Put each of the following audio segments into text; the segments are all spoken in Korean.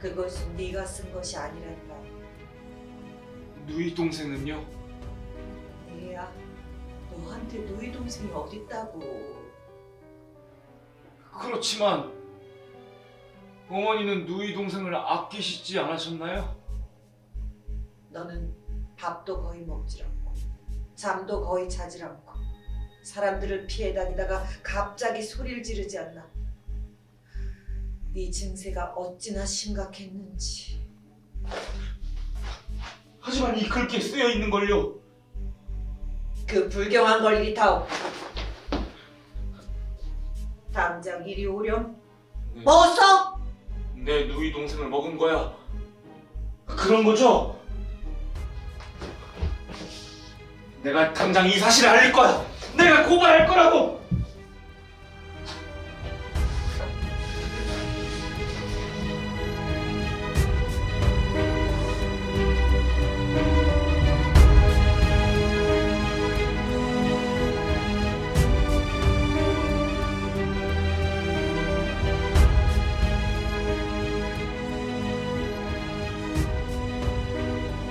그것은 네가 쓴 것이 아니란다. 누이 동생은요? 얘야, 너한테 너희 동생이 어딨다고. 그렇지만 어머니는 누이 동생을 아끼시지 않으셨나요? 너는 밥도 거의 먹질 않고 잠도 거의 자질 않고 사람들을 피해 다니다가 갑자기 소리를 지르지 않나. 네 증세가 어찌나 심각했는지. 하지만 이 글귀에 쓰여 있는 걸요. 그 불경한 걸 이리 타오. 당장 이리 오렴. 네. 어서! 내 누이 동생을 먹은 거야. 그런 거죠? 내가 당장 이 사실을 알릴 거야. 내가 고발할 거라고.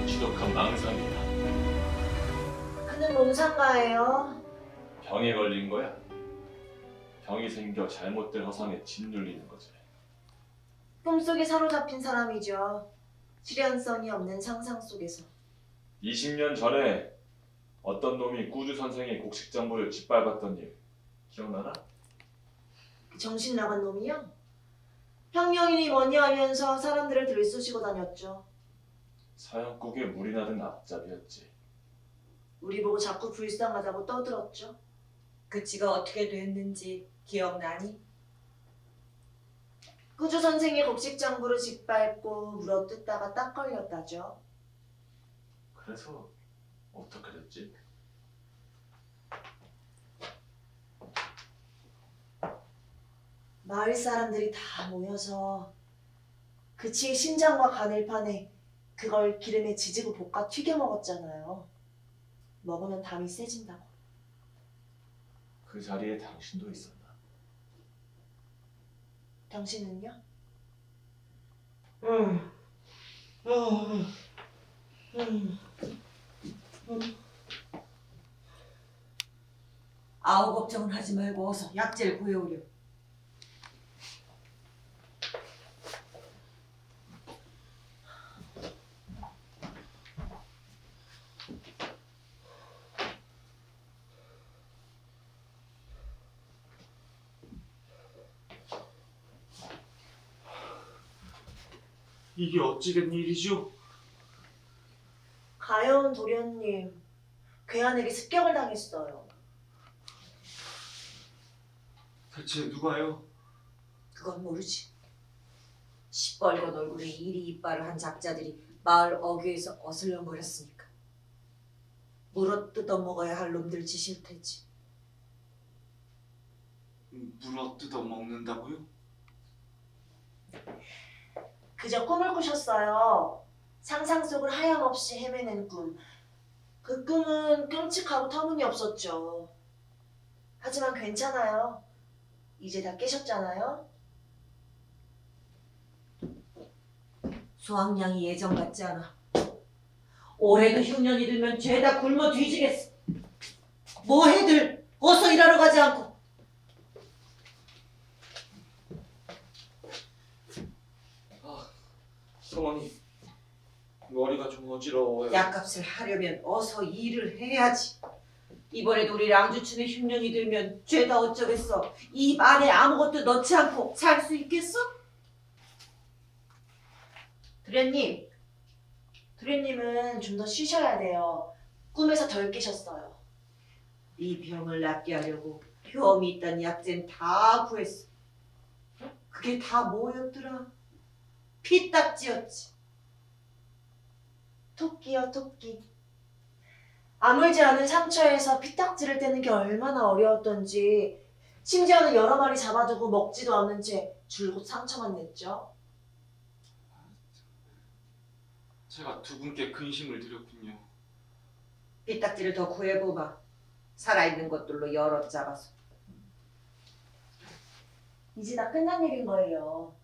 지독한 망상이다. 그는 논상가예요. 병에 걸린 거야. 병이 생겨 잘못된 허상에 짓눌리는 거지. 꿈속에 사로잡힌 사람이죠. 실현성이 없는 상상 속에서. 20년 전에 어떤 놈이 구주 선생의 곡식장부를 짓밟았던 일 기억나나? 그 정신 나간 놈이요? 혁명이니 뭐니 하면서 사람들을 들쑤시고 다녔죠. 사형국에 물이 나던 앞잡이였지. 우리 보고 자꾸 불쌍하다고 떠들었죠. 그치가 어떻게 됐는지 기억나니? 구주 선생의 곡식장부를 짓밟고 물어뜯다가 딱 걸렸다죠. 그래서 어떻게 됐지? 마을 사람들이 다 모여서 그치의 심장과 간을 파내 그걸 기름에 지지고 볶아 튀겨 먹었잖아요. 먹으면 담이 세진다고. 그 자리에 당신도 있었나? 당신은요? 아우 걱정은 하지 말고 어서 약재를 구해오려. 이게 어찌 된 일이죠? 가여운 도련님, 괴한에게 습격을 당했어요. 대체 누가요? 그건 모르지. 시뻘건 얼굴에 이리 이빨을 한 작자들이 마을 어귀에서 어슬렁거렸으니까. 물어 뜯어먹어야 할 놈들 짓일 테지. 물어 뜯어 먹는다고요? 그저 꿈을 꾸셨어요. 상상 속을 하염없이 헤매는 꿈. 그 꿈은 끔찍하고 터무니없었죠. 하지만 괜찮아요. 이제 다 깨셨잖아요. 수학량이 예전 같지 않아. 올해도 흉년이 들면 죄다 굶어 뒤지겠어. 뭐해들 어서 일하러 가지 않고. 성원이 머리가 좀 어지러워요. 약값을 하려면 어서 일을 해야지. 이번에도 우리 랑주춘에 흉년이 들면 죄다 어쩌겠어. 입 안에 아무것도 넣지 않고 살 수 있겠어? 도련님은 좀 더 쉬셔야 돼요. 꿈에서 덜 깨셨어요. 이 병을 낫게 하려고 효험이 있다는 약재는 다 구했어. 그게 다 뭐였더라? 피딱지였지. 토끼요, 토끼. 아물지 않은 상처에서 피딱지를 떼는 게 얼마나 어려웠던지, 심지어는 여러 마리 잡아두고 먹지도 않는 채 줄곧 상처만 냈죠. 제가 두 분께 근심을 드렸군요. 피딱지를 더 구해보마. 살아있는 것들로 여럿 잡아서. 이제 다 끝난 일인 거예요.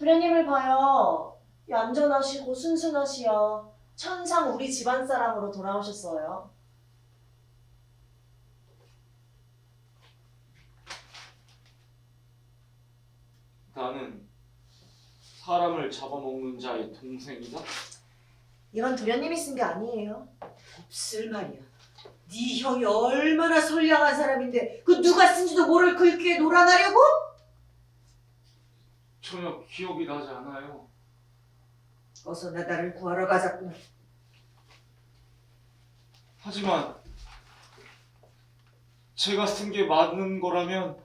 도련님을 봐요. 얌전하시고 순순하시여. 천상 우리 집안 사람으로 돌아오셨어요. 나는 사람을 잡아먹는 자의 동생이다? 이건 도련님이 쓴 게 아니에요. 없을 말이야. 네 형이 얼마나 선량한 사람인데 그 누가 쓴지도 모를 글귀에 놀아나려고? 전혀 기억이 나지 않아요. 어서 나다를 구하러 가자꾸나. 하지만 제가 쓴 게 맞는 거라면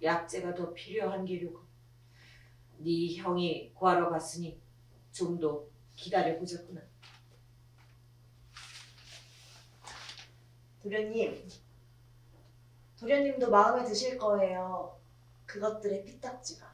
약재가 더 필요한 게려고. 네 형이 구하러 갔으니 좀 더 기다려보자꾸나. 도련님도 마음에 드실 거예요. 그것들의 피딱지가.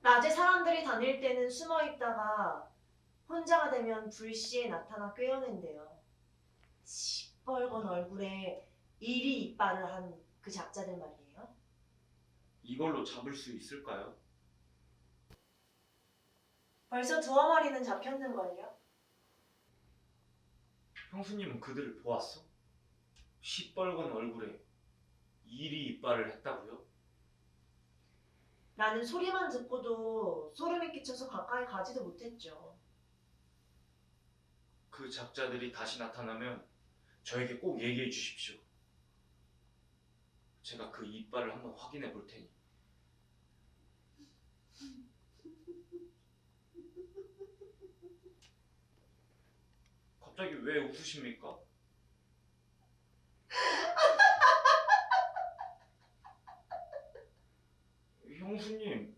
낮에 사람들이 다닐 때는 숨어 있다가 혼자가 되면 불시에 나타나 꿰어낸대요. 시뻘건 얼굴에 이리 이빨을 한 그 작자들 말이에요. 이걸로 잡을 수 있을까요? 벌써 두어 마리는 잡혔는걸요. 형수님은 그들을 보았어? 시뻘건 얼굴에 이리 이빨을 했다고요? 나는 소리만 듣고도 소름이 끼쳐서 가까이 가지도 못했죠. 그 작자들이 다시 나타나면 저에게 꼭 얘기해 주십시오. 제가 그 이빨을 한번 확인해 볼 테니. 갑자기 왜 웃으십니까? 형수님,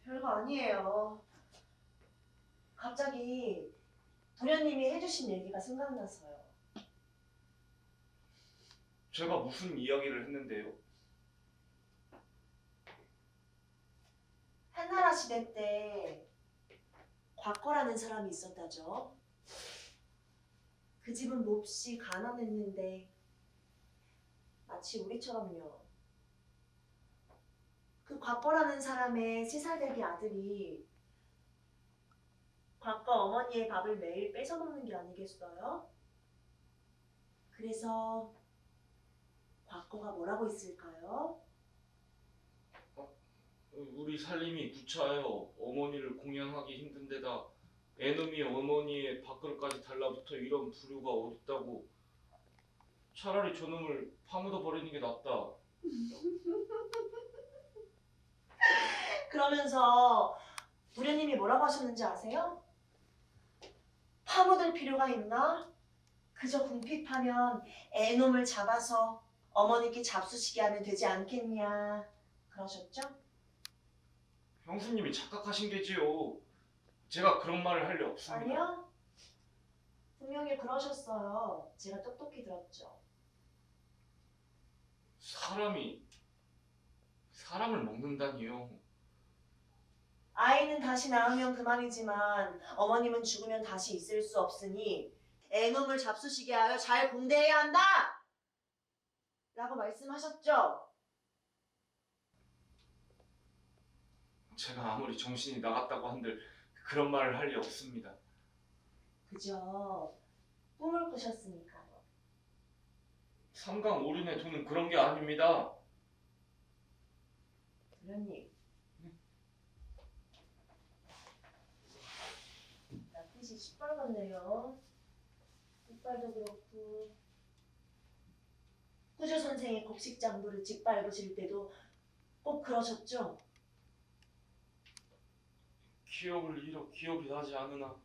별거 아니에요. 갑자기 도련님이 해주신 얘기가 생각나서요. 제가 무슨 이야기를 했는데요? 한나라 시대 때 곽거라는 사람이 있었다죠. 그 집은 몹시 가난했는데 마치 우리처럼요. 그 곽거라는 사람의 3살 되기 아들이 곽거 어머니의 밥을 매일 뺏어 먹는 게 아니겠어요? 그래서 곽거가 뭐라고 했을까요? 우리 살림이 구차하여 어머니를 공양하기 힘든 데다 애놈이 어머니의 밥그릇까지 달라붙어 이런 부류가 어딨다고. 차라리 저놈을 파묻어 버리는 게 낫다. 그러면서 도련님이 뭐라고 하셨는지 아세요? 파묻을 필요가 있나? 그저 궁핍하면 애놈을 잡아서 어머니께 잡수시게 하면 되지 않겠냐 그러셨죠? 형수님이 착각하신 게지요. 제가 그런 말을 할 리 없습니다. 아니요. 분명히 그러셨어요. 제가 똑똑히 들었죠. 사람이 사람을 먹는다니요. 아이는 다시 낳으면 그만이지만 어머님은 죽으면 다시 있을 수 없으니 애놈을 잡수시게 하여 잘 군대해야 한다! 라고 말씀하셨죠? 제가 아무리 정신이 나갔다고 한들 그런 말을 할 리 없습니다. 그저 꿈을 꾸셨으니까요. 삼강 오륜의 돈은 그런 게 아닙니다. 도련님. 낯빛이 시뻘겋네요. 이빨도 그렇고. 꾸주 선생이 곡식장부를 짓밟으실 때도 꼭 그러셨죠? 기억을 잃어 기억이 나지 않으나.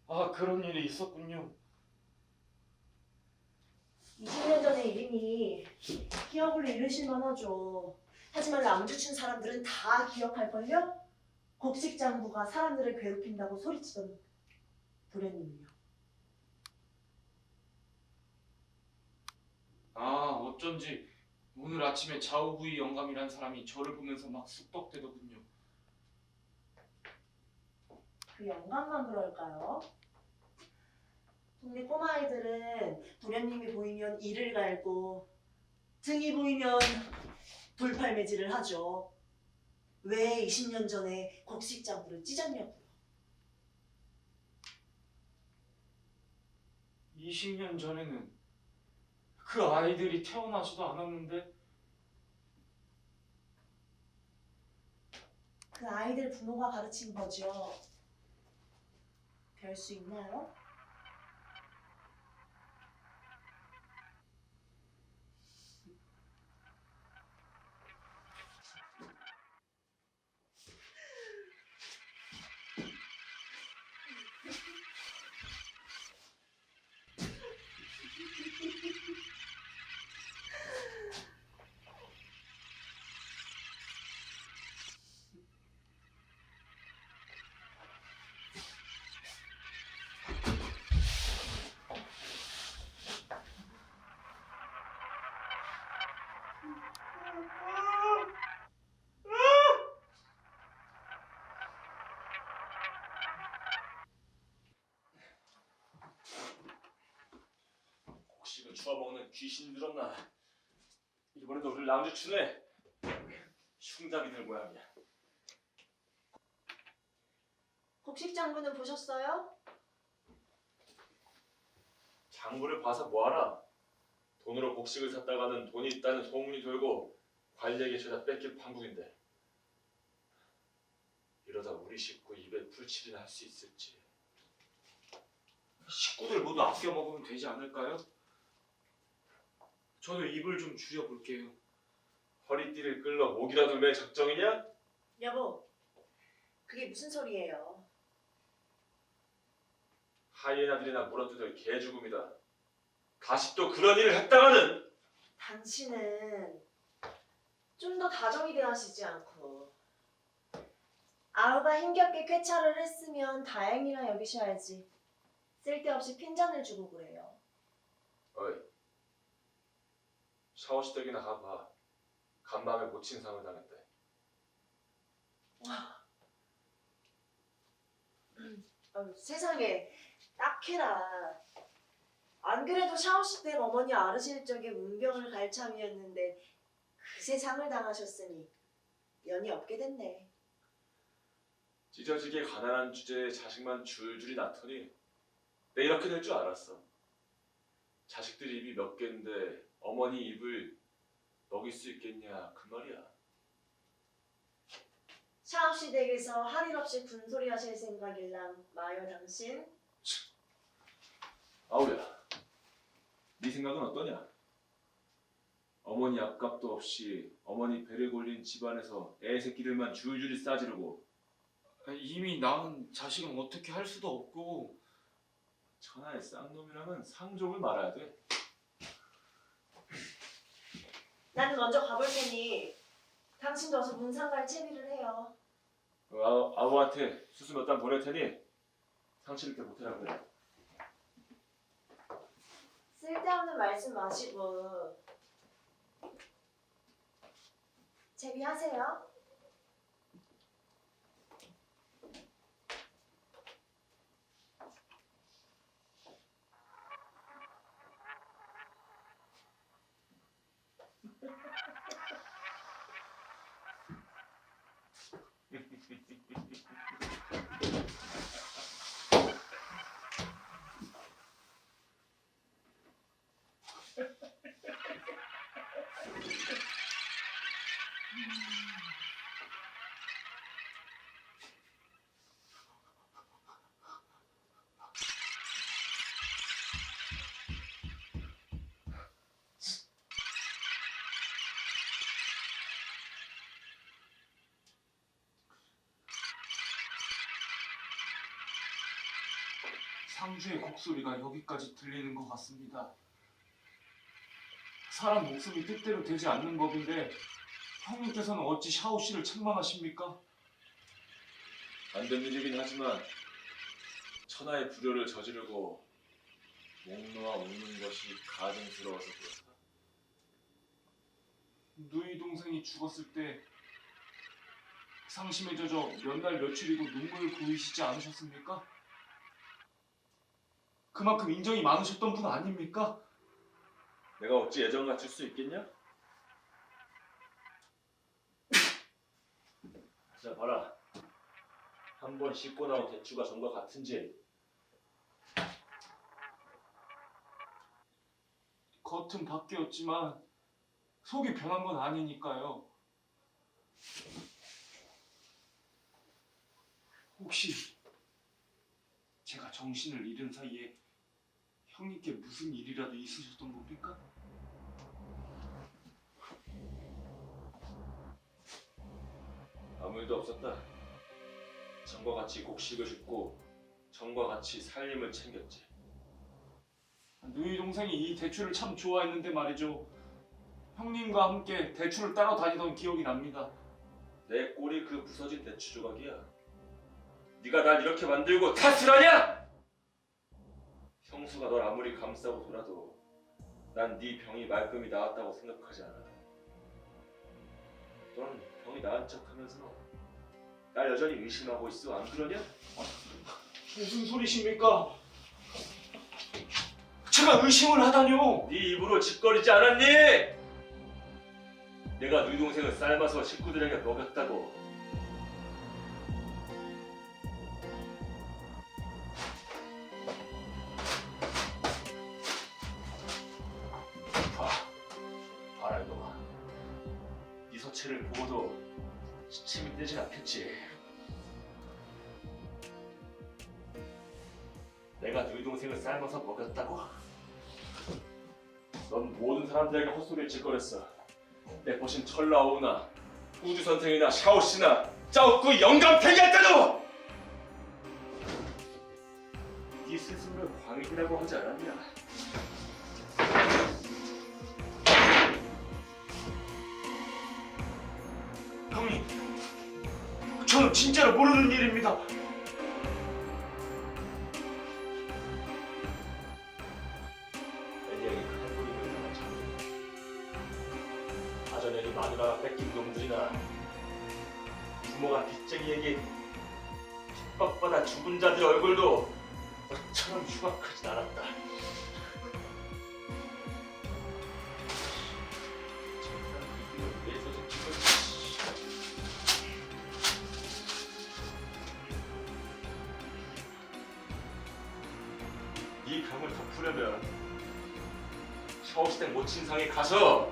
아, 그런 일이 있었군요. 20년 전의 일이니 기억을 잃으실 만하죠. 하지만 랑주춘 사람들은 다 기억할걸요? 곡식장부가 사람들을 괴롭힌다고 소리치던 도련님은요. 아, 어쩐지 오늘 아침에 좌우부의 영감이란 사람이 저를 보면서 막 쑥덕대더군요. 그 영감만 그럴까요? 동네 꼬마아이들은 도련님이 보이면 이를 갈고 등이 보이면 돌팔매질을 하죠. 왜 20년 전에 곡식장부를 찢었냐고요. 20년 전에는 그 아이들이 태어나지도 않았는데. 그 아이들 부모가 가르친 거죠. 별 수 있나요? 곡식을 주워먹는 귀신 들었나? 이번에도 우리 랑주춘에 흉잡이 들 모양이야. 곡식장부는 보셨어요? 장부를 봐서 뭐하나? 돈으로 곡식을 샀다가는 돈이 있다는 소문이 돌고 관리에게 죄다 뺏길 판국인데 이러다 우리 식구 입에 풀칠이나 할 수 있을지. 식구들 모두 아껴 먹으면 되지 않을까요? 저도 입을 좀 줄여볼게요. 허리띠를 끌러 목이라도 맬 작정이냐? 여보, 그게 무슨 소리예요? 하이에나들이나 물어뜯을 개죽음이다. 가십도 그런 일을 했다가는. 당신은 좀 더 다정히 대하시지 않고 아우가 힘겹게 쾌차를 했으면 다행이라 여기셔야지. 쓸데없이 핀잔을 주고 그래요. 어이, 샤워시댁이나 가봐. 간밤에 모친상을 당했대. 세상에, 딱해라. 안 그래도 샤오시댁 어머니 아르실 적에 문병을 갈 참이었는데 그새 상을 당하셨으니 연이 없게 됐네. 찢어지게 가난한 주제에 자식만 줄줄이 낳더니 내 이렇게 될 줄 알았어. 자식들 입이 몇 개인데 어머니 입을 먹일 수 있겠냐 그 말이야. 샤오시댁에서 할 일 없이 군소리 하실 생각일랑 마요 당신? 아우야, 네 생각은 어떠냐? 어머니 앞값도 없이 어머니 배를 골린 집안에서 애 새끼들만 줄줄이 싸지르고 이미 낳은 자식은 어떻게 할 수도 없고. 천하의 쌍놈이라면 상종을 말아야 돼. 나는 먼저 가볼 테니 당신도 어서 문상 갈 채비를 해요. 아우한테 수수 몇 단 보낼 테니 상실 있게 못해라 그래. 쓸데없는 말씀 마시고 채비하세요. 상주의 곡소리가 여기까지 들리는 것 같습니다. 사람 목숨이 뜻대로 되지 않는 법인데 형님께서는 어찌 샤오 씨를 책망하십니까? 안 된 일이긴 하지만 천하의 불효를 저지르고 목 놓아 웃는 것이 가증스러워서 그렇다. 누이 동생이 죽었을 때 상심에 젖어 몇 날 며칠이고 눈물을 보이시지 않으셨습니까? 그만큼 인정이 많으셨던 분 아닙니까? 내가 어찌 애정 갖출 수 있겠냐? 자 봐라. 한 번 씻고 나온 대추가 전과 같은지. 겉은 바뀌었지만 속이 변한 건 아니니까요. 혹시 제가 정신을 잃은 사이에 형님께 무슨 일이라도 있으셨던 겁니까? 아무 일도 없었다. 전과 같이 곡식을 줍고 전과 같이 살림을 챙겼지. 누이 동생이 이 대추를 참 좋아했는데 말이죠. 형님과 함께 대추를 따러 다니던 기억이 납니다. 내 꼴이 그 부서진 대추 조각이야. 네가 날 이렇게 만들고 탓을 하냐? 형수가 널 아무리 감싸고 돌아도 난 네 병이 말끔히 나았다고 생각하지 않아. 넌 병이 나은 척하면서 날 여전히 의심하고 있어. 안 그러냐? 무슨 소리십니까? 제가 의심을 하다뇨. 네 입으로 짓거리지 않았니? 내가 너희 동생을 삶아서 식구들에게 먹였다고. 봐라 이놈아. 네 서체를 보고도 시침이 되진 않겠지. 내가 너희 동생을 삶아서 먹였다고? 넌 모든 사람들에게 헛소리를 짓거렸어. 내 보신 철라오나 우주 선생이나 샤오씨나 짜오꾸 영감탱이였다고! 네 스스로를 광인이라고 하지 않았냐? 형님, 저는 진짜로 모르는 일입니다. 애니에게 큰 그림을 그려놨잖아. 아전에리 마누라가 뺏긴 놈들이나 부모가 빚쟁이에게 핍박받아 죽은 자들 얼굴도 너처럼 흉악하진 않았다. 이 병을 덮으려면 샤오시댁 모친상에 가서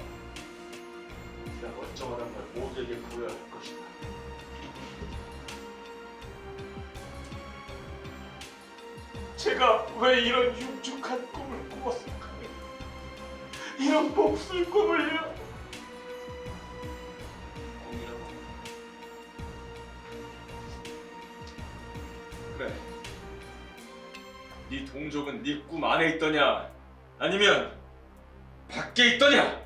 네가 멀쩡하다는 걸 모두에게 보여야 할 것이다. 제가 왜 이런 흉측한 꿈을 꾸었을까요? 이런 몹쓸 꿈을요? 꿈이라고? 그래. 네 동족은 네 꿈 안에 있더냐? 아니면 밖에 있더냐?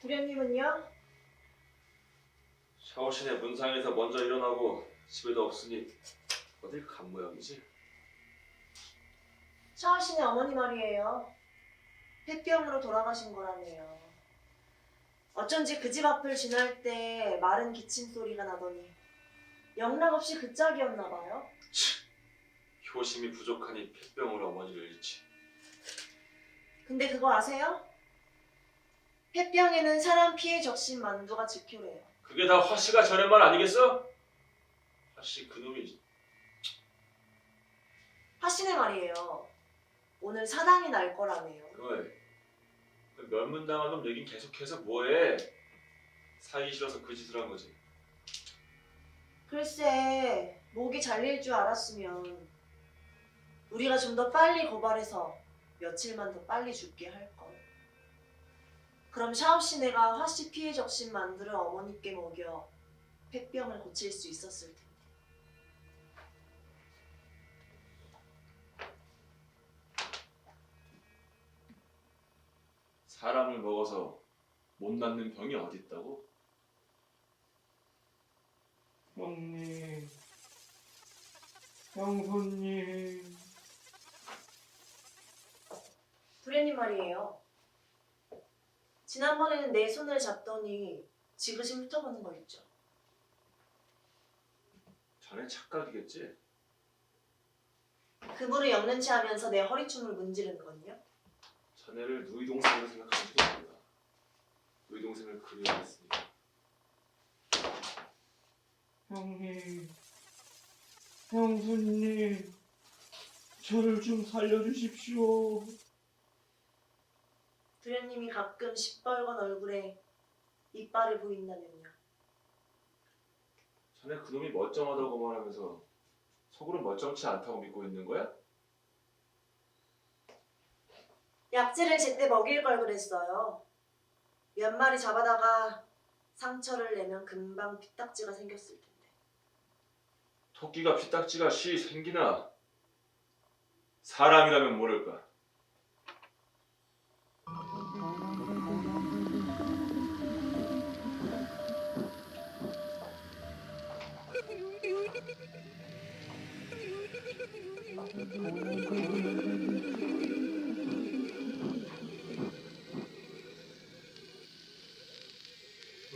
도련님은요? 샤오신의 문상에서 먼저 일어나고 집에도 없으니 어딜 간 모양이지? 샤오신의 어머니 말이에요. 폐병으로 돌아가신 거라네요. 어쩐지 그 집 앞을 지날 때 마른 기침 소리가 나더니 영락없이 그 짝이었나 봐요. 효심이 부족하니 폐병으로 어머니를 잃지. 근데 그거 아세요? 폐병에는 사람 피해 적신 만두가 지표래요. 그게 다 화씨가 전한 말 아니겠어? 화씨 그놈이 하시네 말이에요. 오늘 사당이 날 거라네요. 그 멸문당한 놈 얘긴 계속해서 뭐해? 사기 싫어서 그 짓을 한 거지. 글쎄, 목이 잘릴 줄 알았으면 우리가 좀 더 빨리 고발해서 며칠만 더 빨리 죽게 할걸. 그럼 샤오씨 내가 화씨 피해 적신 만두를 어머니께 먹여 폐병을 고칠 수 있었을 텐데. 사람을 먹어서 못 낫는 병이 어디 있다고? 형님, 형수님. 도련님 말이에요. 지난번에는 내 손을 잡더니 지그시 훑어보는 거 있죠. 자네 착각이겠지? 그물을 엮는 채 하면서 내 허리춤을 문지르는 건요. 자네를 누이 동생으로 생각하는 줄 몰라. 누이 동생을 그리워했으니까. 형님, 형수님, 저를 좀 살려주십시오. 도련님이 가끔 시뻘건 얼굴에 이빨을 보인다면요. 자네 그놈이 멀쩡하다고 말하면서 속으로 멀쩡치 않다고 믿고 있는 거야? 약재를 제때 먹일 걸 그랬어요. 몇 마리 잡아다가 상처를 내면 금방 피딱지가 생겼을 텐데. 토끼가 피딱지가 쉬 생기나? 사람이라면 모를까?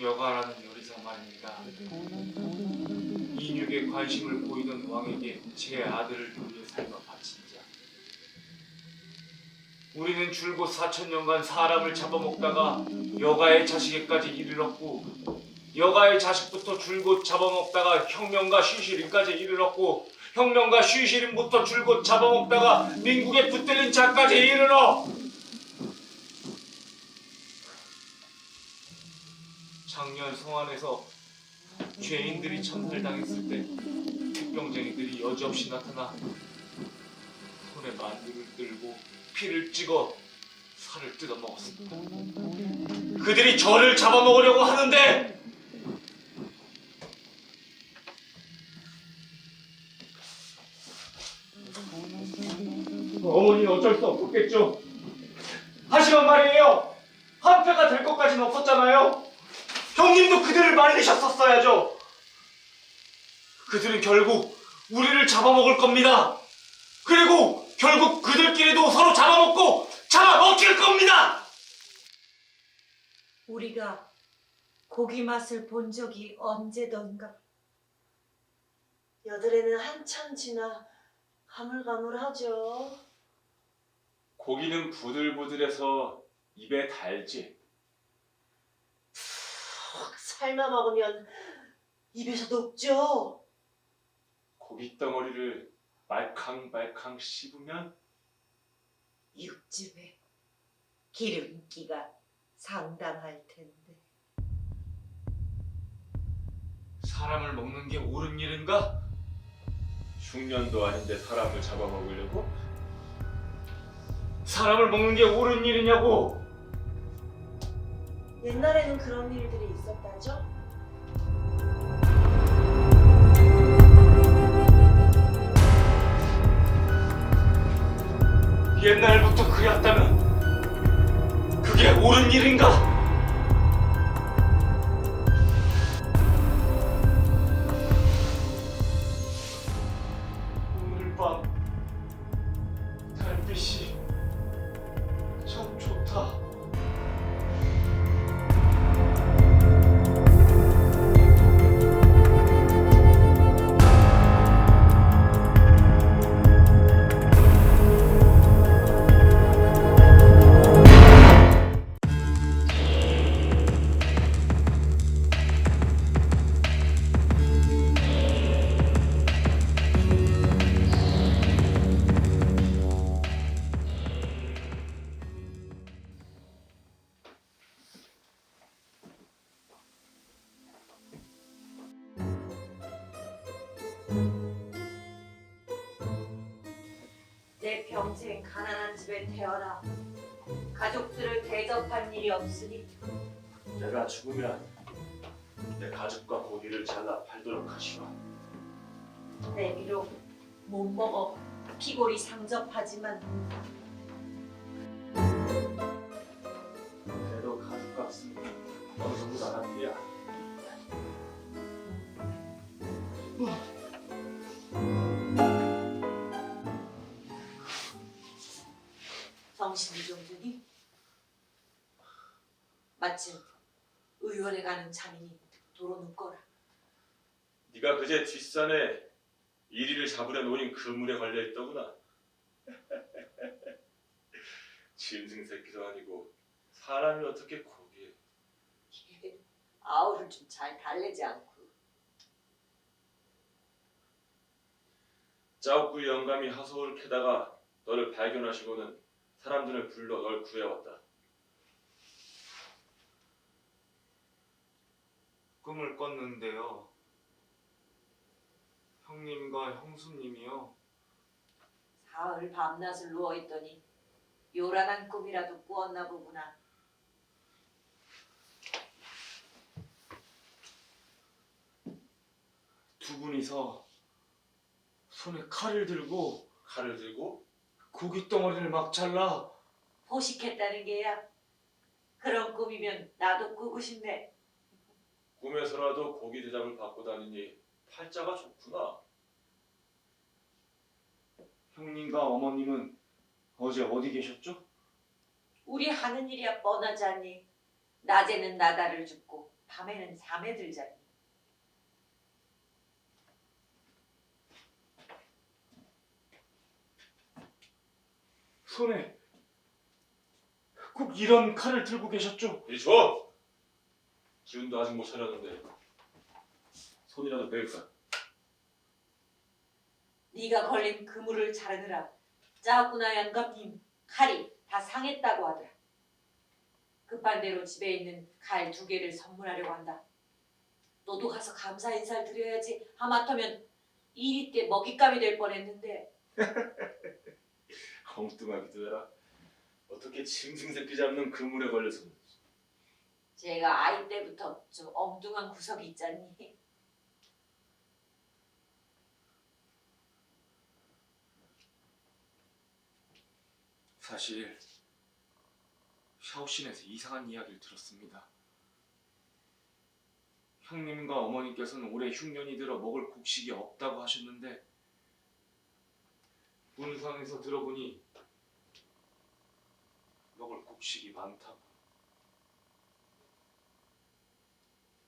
여가라는 요리사 말입니다. 인육에 관심을 보이던 왕에게 제 아들을 위해 삶아 바친 자. 우리는 줄곧 4,000년간 사람을 잡아먹다가 여가의 자식에까지 이르렀고, 여가의 자식부터 줄곧 잡아먹다가 혁명가 쉬시린까지 이르렀고, 혁명가 쉬시린부터 줄곧 잡아먹다가 민국에 붙들린 자까지 이르러 작년 성안에서 죄인들이 참살당했을 때 폐병쟁이들이 여지없이 나타나 손에 만두를 들고 피를 찍어 살을 뜯어먹었습니다. 그들이 저를 잡아먹으려고 하는데 어머니는 어쩔 수 없었겠죠. 하지만 말이에요, 한패가 될 것까지는 없었잖아요. 형님도 그들을 말리셨었어야죠. 그들은 결국 우리를 잡아먹을 겁니다. 그리고 결국 그들끼리도 서로 잡아먹고 잡아먹힐 겁니다. 우리가 고기 맛을 본 적이 언제던가. 여드레는 한참 지나 가물가물하죠. 고기는 부들부들해서 입에 달지. 삶아 먹으면 입에서 녹죠. 고기 덩어리를 말캉말캉 씹으면 육즙에 기름기가 상당할 텐데. 사람을 먹는 게 옳은 일인가? 흉년도 아닌데 사람을 잡아먹으려고? 사람을 먹는 게 옳은 일이냐고. 옛날에는 그런 일들이 있었다죠. 옛날부터 그랬다면 그게 옳은 일인가? 오늘 밤 달빛이 참 좋다. 평생 가난한 집에 태어나 가족들을 대접한 일이 없으니 내가 죽으면 내 가죽과 고기를 잘라 팔도록 하시오. 내 비록 못 먹어 피골이 상접하지만 그래도 가죽값은 어느 정도 나간 일이야. 정신이 좀 드니? 마침 의원에 가는 장인이 도로 눕거라. 네가 그제 뒷산에 이리를 잡으려 노린 그물에 걸려 있더구나. 짐승 새끼도 아니고 사람이 어떻게 거기에. 아우를 좀 잘 달래지 않고. 짜옥구이 영감이 하소를 캐다가 너를 발견하시고는 사람들을 불러 널 구해왔다. 꿈을 꿨는데요. 형님과 형수님이요. 사흘 밤낮을 누워있더니 요란한 꿈이라도 꾸었나 보구나. 두 분이서 손에 칼을 들고 칼을 들고 고기 덩어리를 막 잘라 포식했다는 게야. 그런 꿈이면 나도 꾸고 싶네. 꿈에서라도 고기 대접을 받고 다니니 팔자가 좋구나. 형님과 어머님은 어제 어디 계셨죠? 우리 하는 일이야 뻔하지 않니? 낮에는 나다를 줍고 밤에는 잠에 들자니. 손에 꼭 이런 칼을 들고 계셨죠? 이리 줘! 기운도 아직 못 차렸는데 손이라도 베일까? 네가 걸린 그물을 자르느라 짜구나 영감님 칼이 다 상했다고 하더라. 급한 대로 집에 있는 칼 2개를 선물하려고 한다. 너도 가서 감사 인사를 드려야지. 하마터면 이리 때 먹잇감이 될 뻔했는데. 엉뚱하기도 해라. 어떻게 짐승 새끼 잡는 그물에 걸려서. 제가 아이 때부터 좀 엉뚱한 구석이 있잖니. 사실 샤오신에서 이상한 이야기를 들었습니다. 형님과 어머니께서는 올해 흉년이 들어 먹을 곡식이 없다고 하셨는데 문상에서 들어보니 먹을 곡식이 많다고.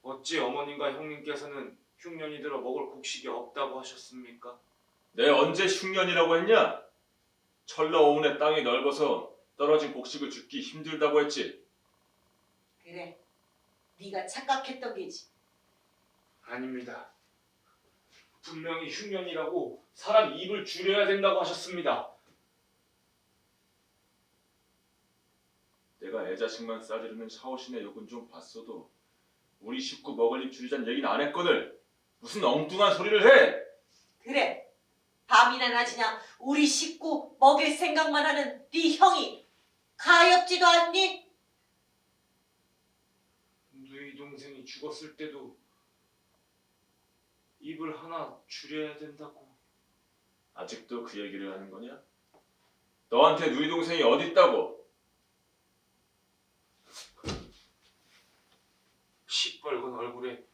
어찌 어머님과 형님께서는 흉년이 들어 먹을 곡식이 없다고 하셨습니까? 내 언제 흉년이라고 했냐? 철러오운의 땅이 넓어서 떨어진 곡식을 줍기 힘들다고 했지. 그래, 네가 착각했던 게지. 아닙니다. 분명히 흉년이라고 사람 입을 줄여야 된다고 하셨습니다. 내가 애자식만 싸지르는 샤오신의 욕은 좀 봤어도 우리 식구 먹을 입 줄이자는 얘기는 안 했거늘. 무슨 엉뚱한 소리를 해! 그래, 밤이나 낮이나 우리 식구 먹일 생각만 하는 네 형이 가엾지도 않니? 누이 동생이 죽었을 때도 입을 하나 줄여야 된다고. 아직도 그 얘기를 하는 거냐? 너한테 누이 동생이 어디 있다고? 시뻘건 얼굴에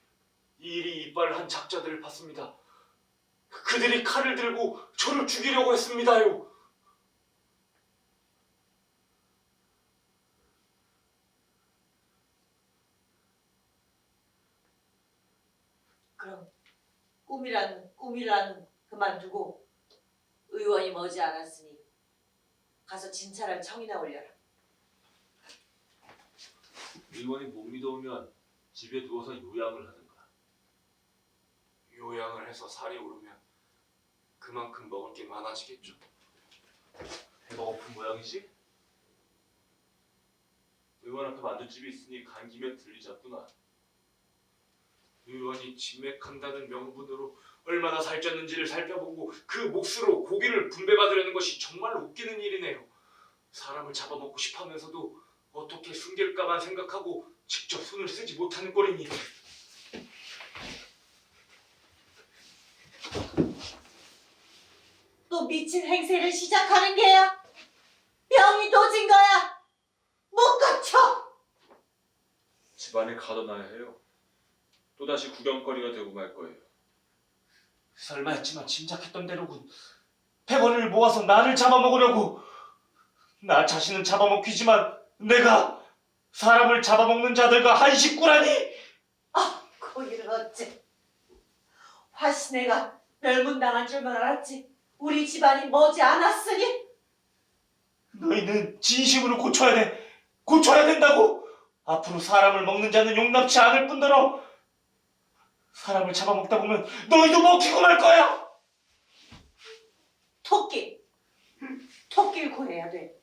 이리 이빨 한 작자들을 봤습니다. 그들이 칼을 들고 저를 죽이려고 했습니다요. 그럼 꿈이란 그만두고 의원이 머지 않았으니 가서 진찰할 청이나 올려라. 의원이 못 믿어오면 집에 누워서 요양을 하든가. 요양을 해서 살이 오르면 그만큼 먹을 게 많아지겠죠. 배가 고픈 모양이지? 의원 앞에 만두집이 있으니 간 김에 들리자꾸나. 의원이 진맥한다는 명분으로 얼마나 살쪘는지를 살펴보고 그 몫으로 고기를 분배받으려는 것이 정말로 웃기는 일이네요. 사람을 잡아먹고 싶으면서도 어떻게 숨길까만 생각하고 직접 손을 쓰지 못하는 꼴이니. 또 미친 행세를 시작하는 게야. 병이 도진 거야. 못 고쳐. 집안에 가둬놔야 해요. 또다시 구경거리가 되고 말 거예요. 설마 했지만 짐작했던 대로군. 100원을 모아서 나를 잡아먹으려고. 나 자신은 잡아먹히지만 내가 사람을 잡아먹는 자들과 한 식구라니. 거기를 어째. 화신애가 멸문당한 줄만 알았지. 우리 집안이 머지 않았으니. 너희는 진심으로 고쳐야 돼. 고쳐야 된다고. 앞으로 사람을 먹는 자는 용납치 않을 뿐더러 사람을 잡아먹다 보면 너희도 먹히고 말 거야. 토끼를 구해야 돼.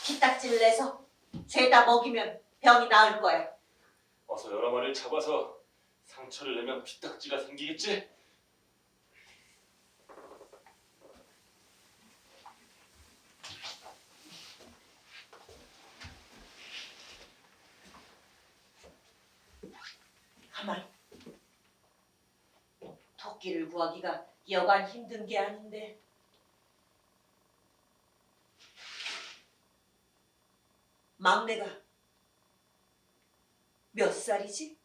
기딱지를 내서 죄다 먹이면 병이 나을 거야. 어서 여러 마리를 잡아서 상처를 내면 피딱지가 생기겠지? 가만. 토끼를 구하기가 여간 힘든 게 아닌데. 막내가 몇 살이지?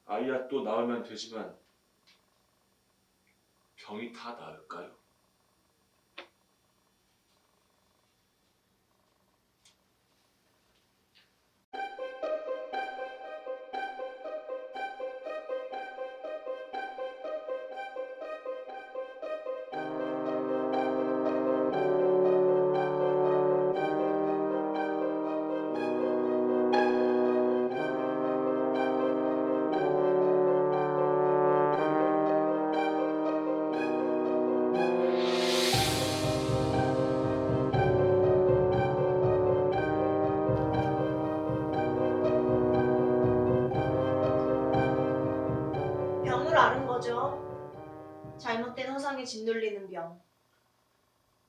아이야 또 나으면 되지만 병이 다 나을까요? 병을 앓은 거죠. 잘못된 허상에 짓눌리는 병.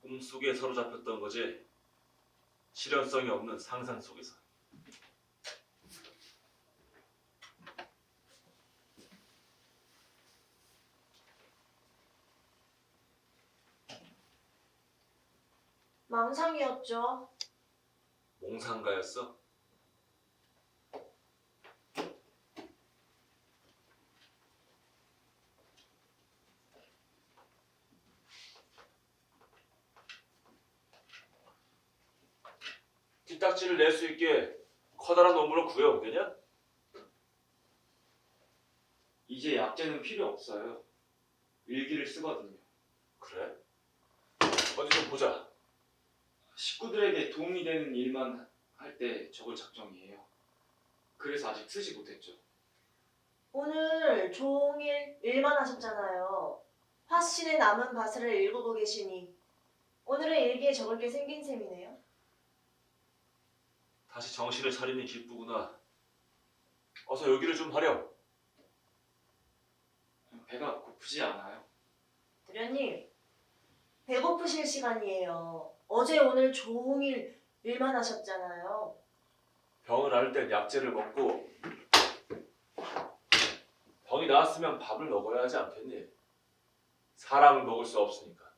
꿈속에 사로잡혔던 거지. 실현성이 없는 상상 속에서. 망상이었죠. 몽상가였어? 뒷딱지를 낼 수 있게 커다란 놈으로 구해오겠냐? 이제 약재는 필요 없어요. 일기를 쓰거든요. 그래? 어디 좀 보자. 식구들에게 도움이 되는 일만 할 때 적을 작정이에요. 그래서 아직 쓰지 못했죠. 오늘 종일 일만 하셨잖아요. 화신의 남은 바스를 읽고 계시니 오늘은 일기에 적을 게 생긴 셈이네요. 다시 정신을 차리니 기쁘구나. 어서 여기를 좀 하렴. 배가 고프지 않아요? 도련님, 배고프실 시간이에요. 어제 오늘 종일 일만 하셨잖아요. 병을 앓을 땐 약재를 먹고 병이 나았으면 밥을 먹어야 하지 않겠니? 사람을 먹을 수 없으니까.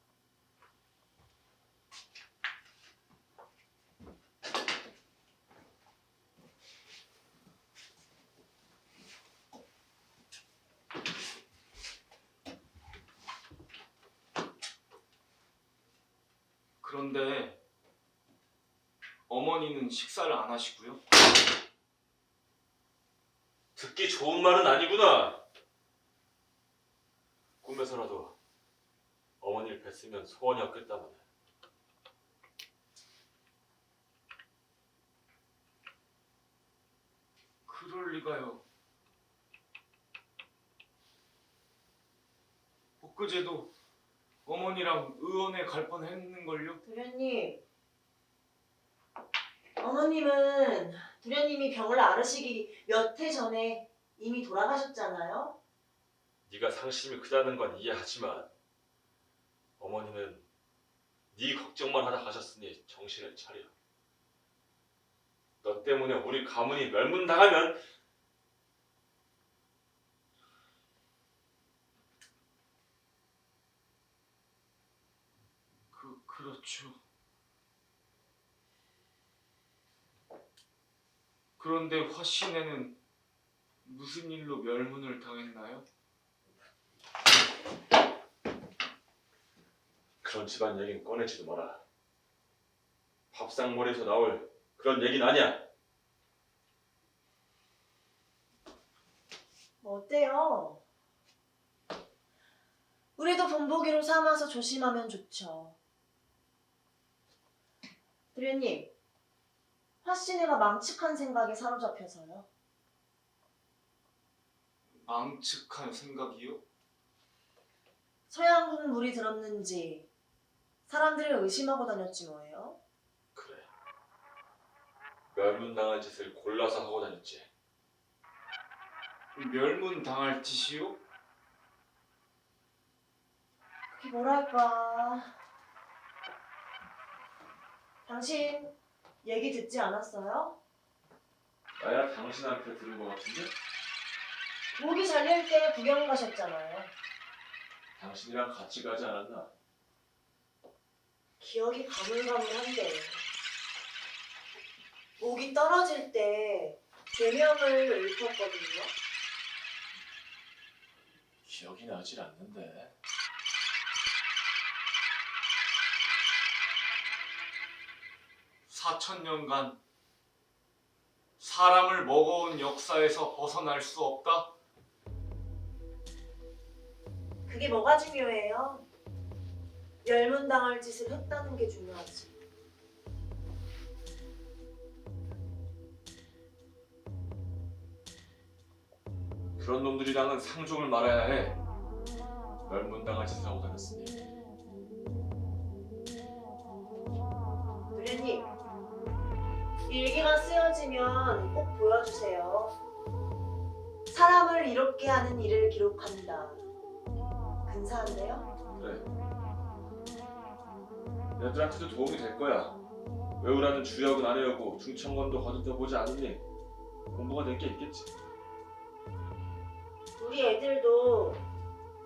그런데 어머니는 식사를 안 하시고요? 듣기 좋은 말은 아니구나. 꿈에서라도 어머니를 뵀으면 소원이 없겠다만. 그럴 리가요. 엊그제도 어머니랑 의원에 갈 뻔했는걸요? 도련님, 어머님은 도련님이 병을 앓으시기 몇 해 전에 이미 돌아가셨잖아요. 네가 상심이 크다는 건 이해하지만 어머니는 네 걱정만 하다 가셨으니 정신을 차려. 너 때문에 우리 가문이 멸문당하면 그렇죠. 그런데 화신에는 무슨 일로 멸문을 당했나요? 그런 집안 얘기는 꺼내지도 마라. 밥상머리에서 나올 그런 얘기는 아니야. 뭐 어때요? 우리도 본보기로 삼아서 조심하면 좋죠. 도련님, 화씨네가 망측한 생각에 사로잡혀서요. 망측한 생각이요? 서양군 물이 들었는지 사람들을 의심하고 다녔지 뭐예요. 그래. 멸문당할 짓을 골라서 하고 다녔지. 멸문당할 짓이요? 그게 뭐랄까. 당신 얘기 듣지 않았어요? 나야 당신한테 들은 것 같은데? 목이 잘릴 때 구경 가셨잖아요. 당신이랑 같이 가지 않았나? 기억이 가물가물한데. 목이 떨어질 때 죄명을 읊었거든요. 기억이 나질 않는데. 사천년간 사람을 먹어온 역사에서 벗어날 수 없다? 그게 뭐가 중요해요? 멸문당할 짓을 했다는 게 중요하지. 그런 놈들이랑은 상종을 말아야 해. 멸문당할 짓을 하고 다녔으니. 도련님, 일기가 쓰여지면 꼭 보여주세요. 사람을 이롭게 하는 일을 기록한다. 근사한데요? 그래. 얘들한테도 도움이 될 거야. 외우라는 주역은 안 외우고 중천권도 거듭져 보지 않으니 공부가 될 게 있겠지. 우리 애들도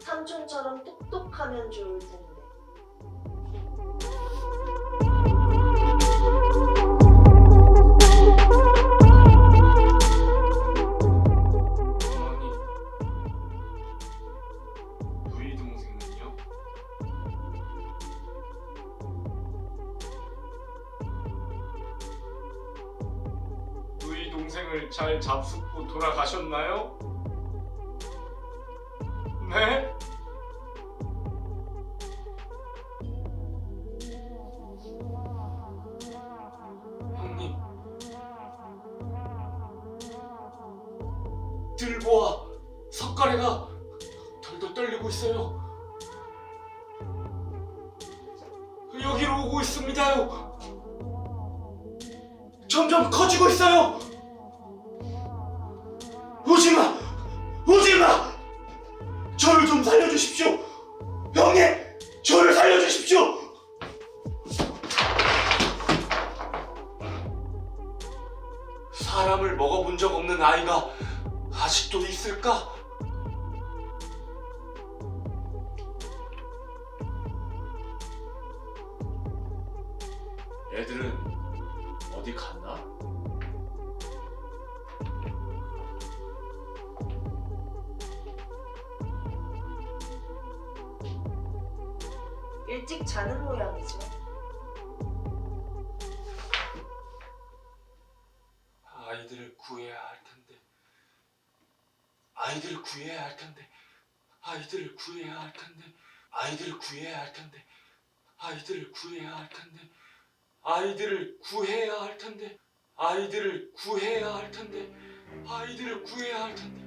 삼촌처럼 똑똑하면 좋을 텐데. 어머니, 누이 동생은요? 누이 동생을 잘 잡숫고 돌아가셨나요? 네? 형님, 들보와 석가래가 덜덜 떨리고 있어요. 여기로 오고 있습니다요. 점점 커지고 있어요. 오지마! 오지마! 저를 좀 살려주십시오. 형님! 저를 살려주십시오. 사람을 먹어본 적 없는 아이가 아직도 있을까? 애들은 어디 갔나? 일찍 자는 모양이죠. 아이들을 구해야 할 텐데. 아이들을 구해야 할 텐데. 아이들을 구해야 할 텐데. 아이들을 구해야 할 텐데. 아이들을 구해야 할 텐데. 아이들을 구해야 할 텐데. 아이들을 구해야 할 텐데. 아이들을 구해야 할 텐데.